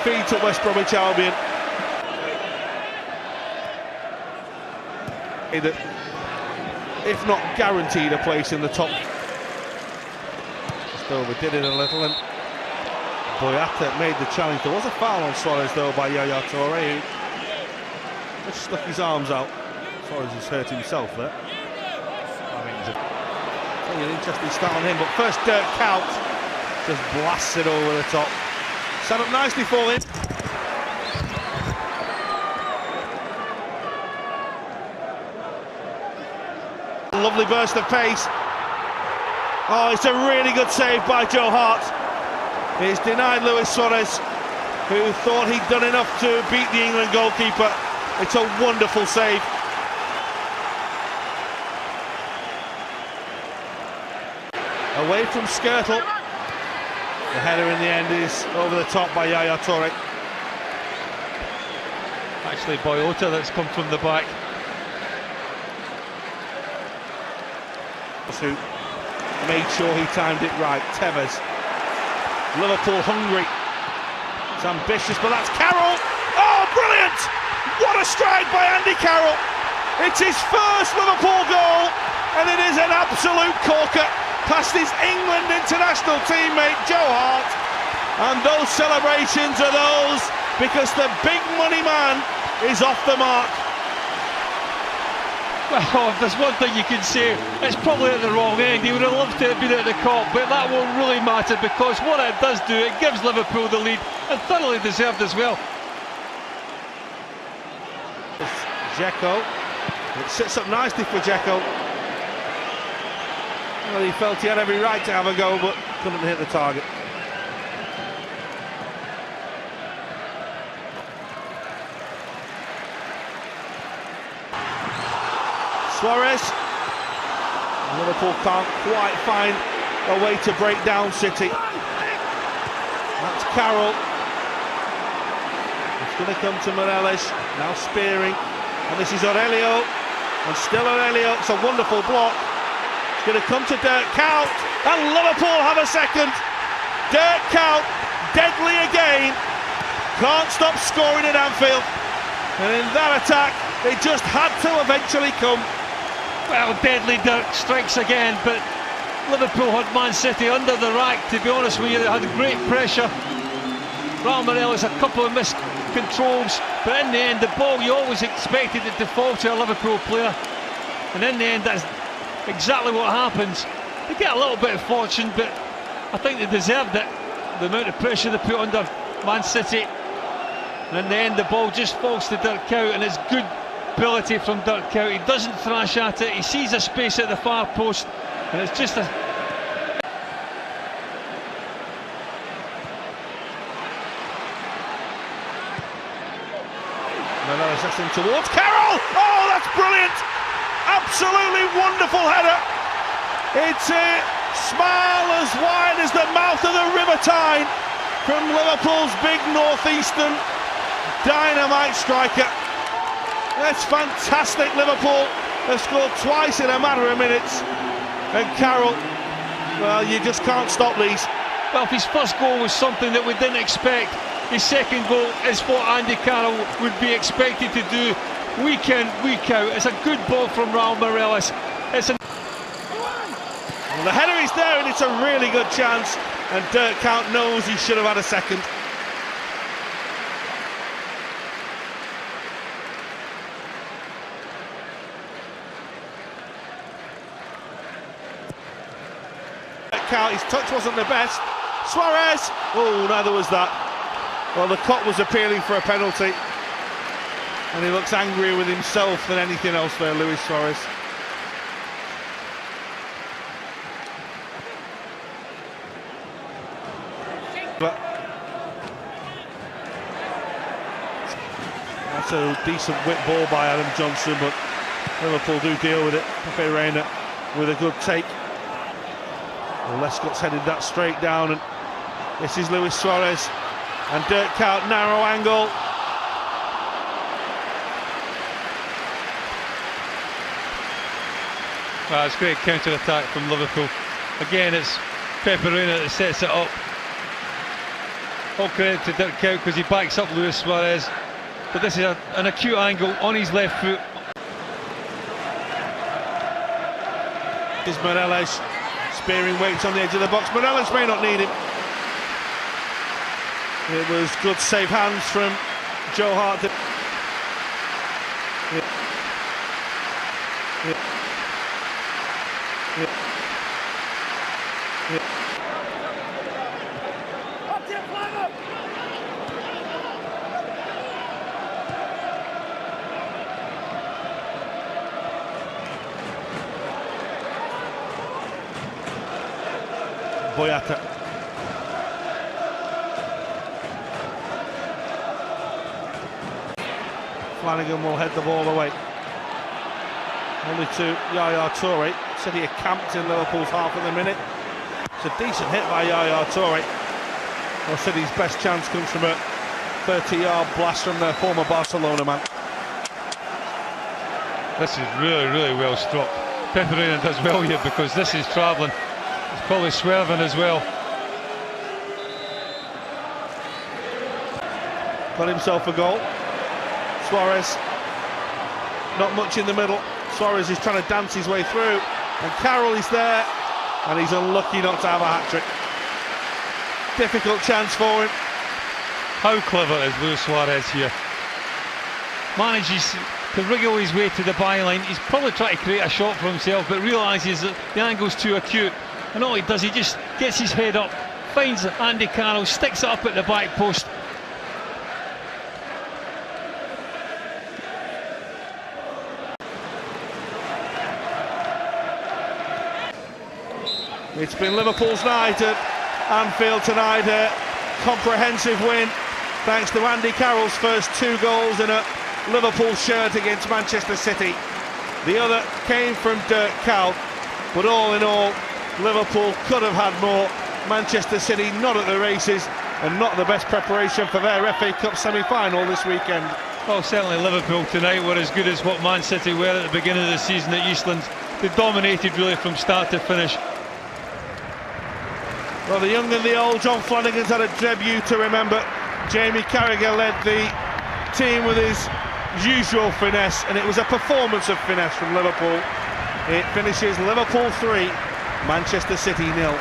defeat at West Bromwich Albion. If not guaranteed a place in the top. Just overdid it a little, and Boyata made the challenge. There was a foul on Suarez though by Yaya Toure, who just stuck his arms out. Suarez has hurt himself there. I mean, it's an interesting start on him, but first Dirk Kuyt just blasts it over the top. Set up nicely for him. Lovely burst of pace. Oh, it's a really good save by Joe Hart. It's denied Luis Suarez, who thought he'd done enough to beat the England goalkeeper. It's a wonderful save. Away from Skirtle. The header in the end is over the top by Yaya Toure. Actually, Boyata that's come from the back. Who made sure he timed it right. Tevez. Liverpool hungry. It's ambitious, but that's Carroll. Oh, brilliant! What a strike by Andy Carroll. It's his first Liverpool goal, and it is an absolute corker past his England international teammate Joe Hart. And those celebrations are those because the big money man is off the mark. Well, if there's one thing you can say, it's probably at the wrong end. He would have loved to have been at the Kop, but that won't really matter because what it does do, it gives Liverpool the lead, and thoroughly deserved as well. Dzeko. It sits up nicely for Dzeko. Well, he felt he had every right to have a go, but couldn't hit the target. Suarez. Liverpool can't quite find a way to break down City. That's Carroll. It's going to come to Morelos, now spearing. And this is Aurelio. And still Aurelio. It's a wonderful block. It's going to come to Dirk Kuyt. And Liverpool have a second. Dirk Kuyt, deadly again. Can't stop scoring at Anfield. And in that attack, it just had to eventually come. Well, deadly Dirk strikes again, but Liverpool had Man City under the rack, to be honest with you. They had great pressure. Raul Morelos a couple of missed controls, but in the end, the ball, you always expected it to fall to a Liverpool player. And in the end, that's exactly what happens. They get a little bit of fortune, but I think they deserved it. The amount of pressure they put under Man City. And in the end, the ball just falls to Dirk Kuyt, and it's good ability from Dirk Kuyt. He doesn't thrash at it, he sees a space at the far post, and it's just a... Morelos that's in towards Carroll! Oh, that's brilliant! Absolutely wonderful header! It's a smile as wide as the mouth of the River Tyne from Liverpool's big northeastern dynamite striker. That's fantastic. Liverpool have scored twice in a matter of minutes. And Carroll, well, you just can't stop these. Well, if his first goal was something that we didn't expect, his second goal is what Andy Carroll would be expected to do week in, week out. It's a good ball from Raul Morelos. Well, the header is there, and it's a really good chance. And Dirk Kuyt knows he should have had a second. His touch wasn't the best. Suarez! Oh, neither was that. Well, the Kop was appealing for a penalty. And he looks angrier with himself than anything else there, Luis Suarez. But that's a decent whip ball by Adam Johnson, but Liverpool do deal with it. Pepe Reina with a good take. Well, Lescott's headed that straight down, and this is Luis Suarez and Dirk Kuyt, narrow angle. Well, it's great counter-attack from Liverpool. Again, it's Pepe Reina that sets it up. All credit to Dirk Kuyt because he backs up Luis Suarez. But this is an acute angle on his left foot. Is Morelos spearing weight on the edge of the box. Morelos may not need him. It was good safe hands from Joe Hart. Boyata. Flanagan will head the ball away. Only to Yaya Toure. Said he had camped in Liverpool's half of the minute. It's a decent hit by Yaya Toure. Well, City's best chance comes from a 30-yard blast from their former Barcelona man. This is really well struck. Peperina does well here because this is travelling. He's probably swerving as well. Got himself a goal. Suarez, not much in the middle. Suarez is trying to dance his way through, and Carroll is there, and he's unlucky not to have a hat-trick. Difficult chance for him. How clever is Luis Suarez here? Manages to wriggle his way to the byline. He's probably trying to create a shot for himself, but realises that the angle's too acute. And all he does, he just gets his head up, finds Andy Carroll, sticks it up at the back post. It's been Liverpool's night at Anfield tonight, a comprehensive win thanks to Andy Carroll's first 2 goals in a Liverpool shirt against Manchester City. The other came from Dirk Kuyt, but all in all, Liverpool could have had more. Manchester City not at the races and not the best preparation for their FA Cup semi-final this weekend. Well, certainly Liverpool tonight were as good as what Man City were at the beginning of the season at Eastland. They dominated really from start to finish. Well, the young and the old, John Flanagan's had a debut to remember. Jamie Carragher led the team with his usual finesse, and it was a performance of finesse from Liverpool. It finishes Liverpool 3, Manchester City 0.